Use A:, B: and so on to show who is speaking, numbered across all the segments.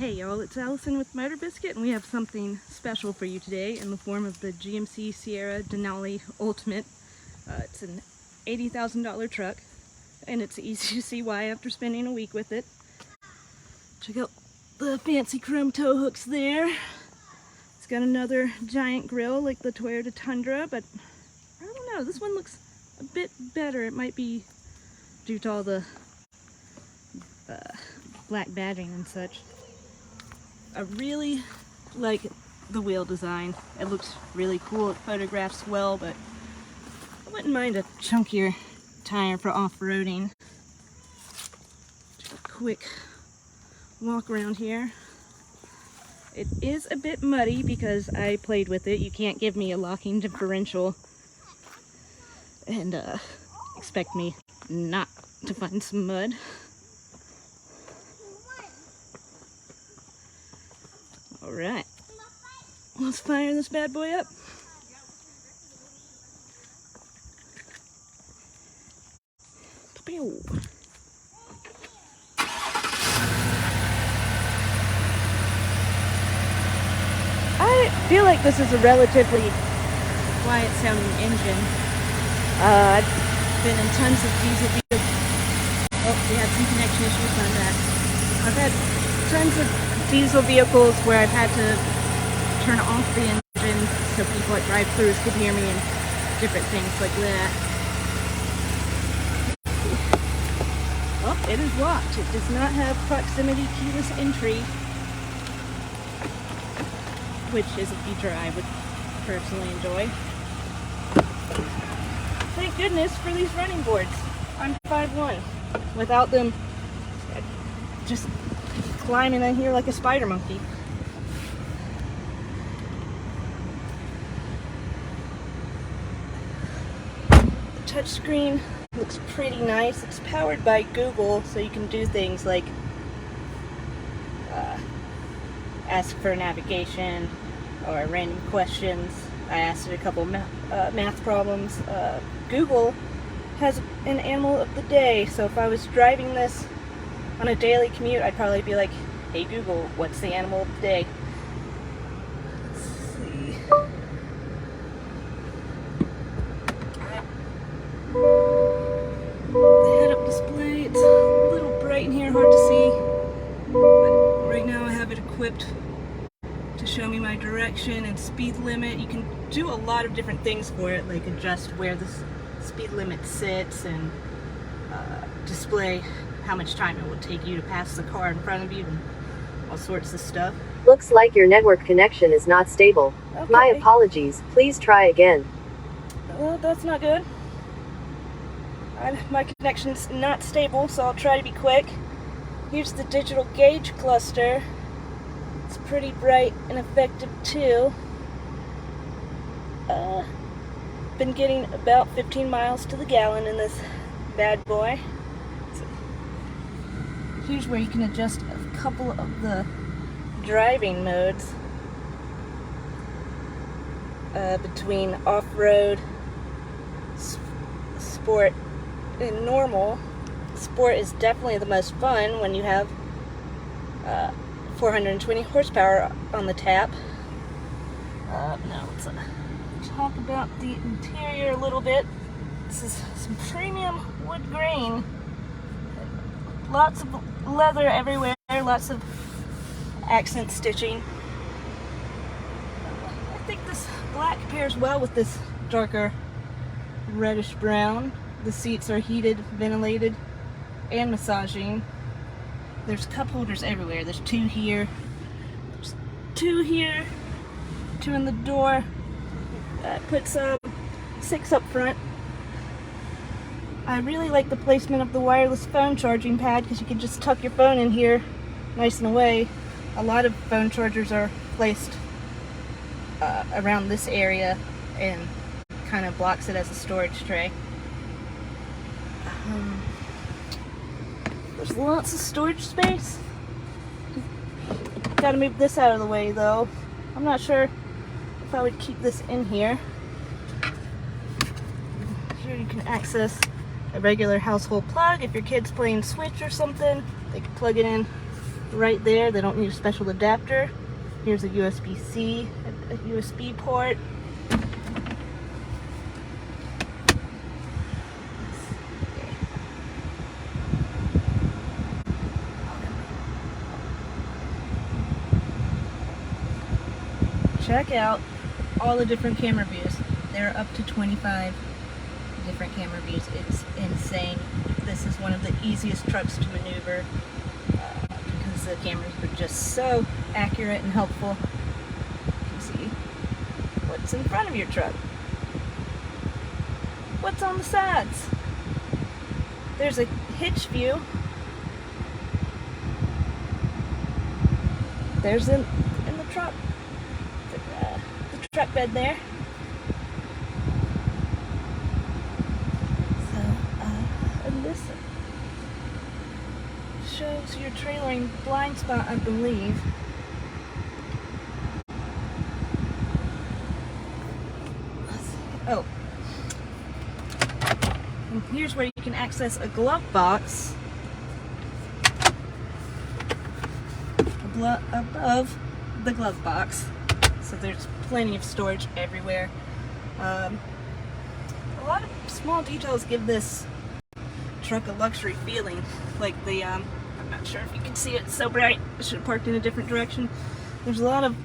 A: Hey y'all, it's Allison with Motor Biscuit, and we have something special for you today in the form of the GMC Sierra Denali Ultimate. It's an $80,000 truck, and it's easy to see why after spending a week with it. Check out the fancy chrome tow hooks there. It's got another giant grille like the Toyota Tundra, but I don't know, this one looks a bit better. It might be due to all the black badging and such. I really like the wheel design. It looks really cool. It photographs well, but I wouldn't mind a chunkier tire for off-roading. Just a quick walk around here. It is a bit muddy because I played with it. You can't give me a locking differential and expect me not to find some mud. Alright, let's fire this bad boy up. Pew. I feel like this is a relatively quiet sounding engine. I've been in tons of diesel vehicles. Oh, we had some connection issues on that. I've had tons of diesel vehicles where I've had to turn off the engine so people at drive-thrus could hear me and different things like that. Oh, it is locked. It does not have proximity keyless entry, which is a feature I would personally enjoy. Thank goodness for these running boards. I'm 5'1". Without them, just climbing in here like a spider monkey. The touchscreen looks pretty nice. It's powered by Google, so you can do things like ask for navigation or random questions. I asked it a couple math problems. Google has an animal of the day, so if I was driving this on a daily commute, I'd probably be like, hey Google, what's the animal of the day? Let's see. The head-up display, it's a little bright in here, hard to see. But right now I have it equipped to show me my direction and speed limit. You can do a lot of different things for it, like adjust where the speed limit sits and display how much time it will take you to pass the car in front of you and all sorts of stuff.
B: Looks like your network connection is not stable.
A: Okay.
B: My apologies. Please try again.
A: Well, that's not good. My connection's not stable, so I'll try to be quick. Here's the digital gauge cluster. It's pretty bright and effective too. Been getting about 15 miles to the gallon in this bad boy. Here's where you can adjust a couple of the driving modes between off-road, sport, and normal. Sport is definitely the most fun when you have 420 horsepower on the tap. Now let's talk about the interior a little bit. This is some premium wood grain. Lots of leather everywhere, lots of accent stitching. I think this black pairs well with this darker reddish brown. The seats are heated, ventilated, and massaging. There's cup holders everywhere. There's two here, there's two here, two in the door. That puts 6 up front. I really like the placement of the wireless phone charging pad because you can just tuck your phone in here nice and away. A lot of phone chargers are placed around this area and kind of blocks it as a storage tray. There's lots of storage space. Gotta move this out of the way though. I'm not sure if I would keep this in here. Here you can access a regular household plug. If your kid's playing Switch or something, they can plug it in right there. They don't need a special adapter. Here's a USB-C, a USB port. Check out all the different camera views. There are up to 25 different camera views. It's insane. This is one of the easiest trucks to maneuver because the cameras are just so accurate and helpful. You can see what's in front of your truck, what's on the sides. There's a hitch view. There's in the truck. The truck bed there. So, and this shows your trailering blind spot, I believe. Oh. And here's where you can access a glove box above the glove box. So there's plenty of storage everywhere. A lot of small details give this truck a luxury feeling. Like the, I'm not sure if you can see it, it's so bright. I should have parked in a different direction. There's a lot of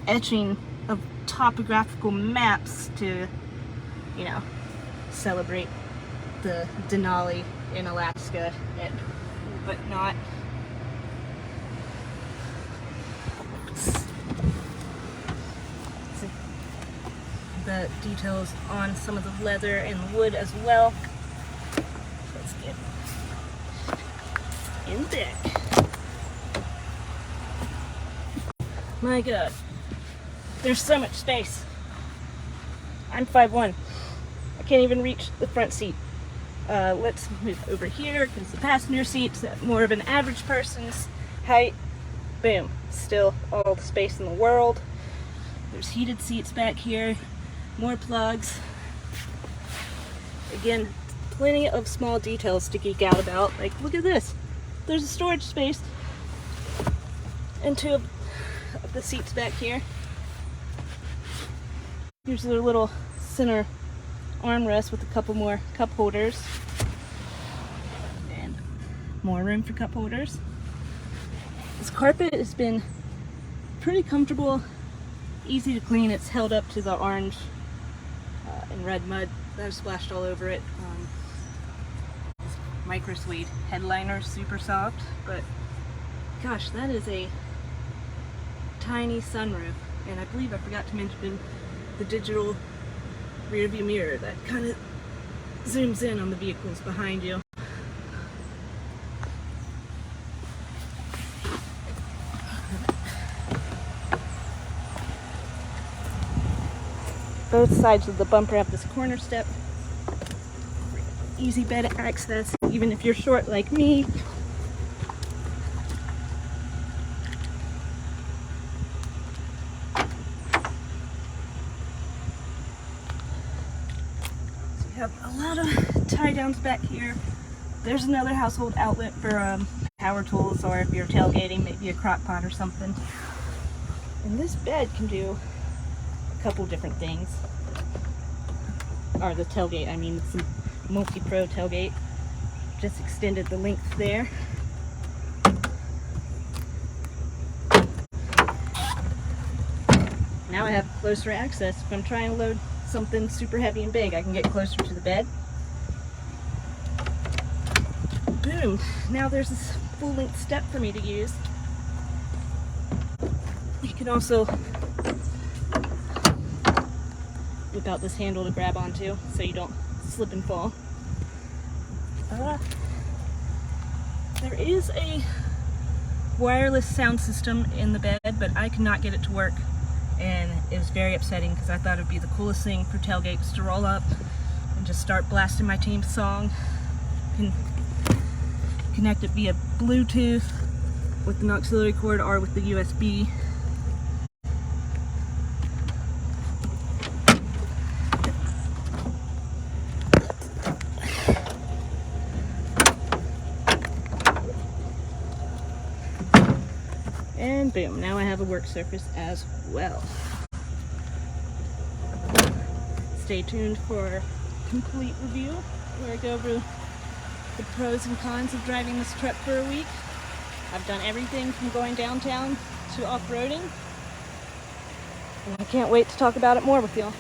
A: etching of topographical maps to, you know, celebrate the Denali in Alaska and whatnot. The details on some of the leather and the wood as well. Let's get in deck. My God, there's so much space. I'm 5'1". I can't even reach the front seat. Let's move over here because the passenger seat's at more of an average person's height. Boom, still all the space in the world. There's heated seats back here. More plugs. Again, plenty of small details to geek out about. Like, look at this. There's a storage space and two of the seats back here. Here's their little center armrest with a couple more cup holders. And more room for cup holders. This carpet has been pretty comfortable, easy to clean. It's held up to the orange and red mud that I've splashed all over it. Micro suede headliner, super soft, but gosh, that is a tiny sunroof. And I believe I forgot to mention the digital rear view mirror that kind of zooms in on the vehicles behind you. Both sides of the bumper have this corner step. Easy bed access, even if you're short like me. So you have a lot of tie downs back here. There's another household outlet for power tools, or if you're tailgating, maybe a crock pot or something. And this bed can do a couple different things. Or the tailgate, I mean, it's a multi-pro tailgate. Just extended the length there. Now I have closer access. If I'm trying to load something super heavy and big, I can get closer to the bed. Boom! Now there's this full-length step for me to use. You can also whip out this handle to grab onto so you don't slip and fall. There is a wireless sound system in the bed, but I could not get it to work, and it was very upsetting because I thought it would be the coolest thing for tailgates to roll up and just start blasting my team song. You can connect it via Bluetooth with an auxiliary cord or with the USB. And boom, now I have a work surface as well. Stay tuned for a complete review where I go over the pros and cons of driving this truck for a week. I've done everything from going downtown to off-roading. And I can't wait to talk about it more with y'all.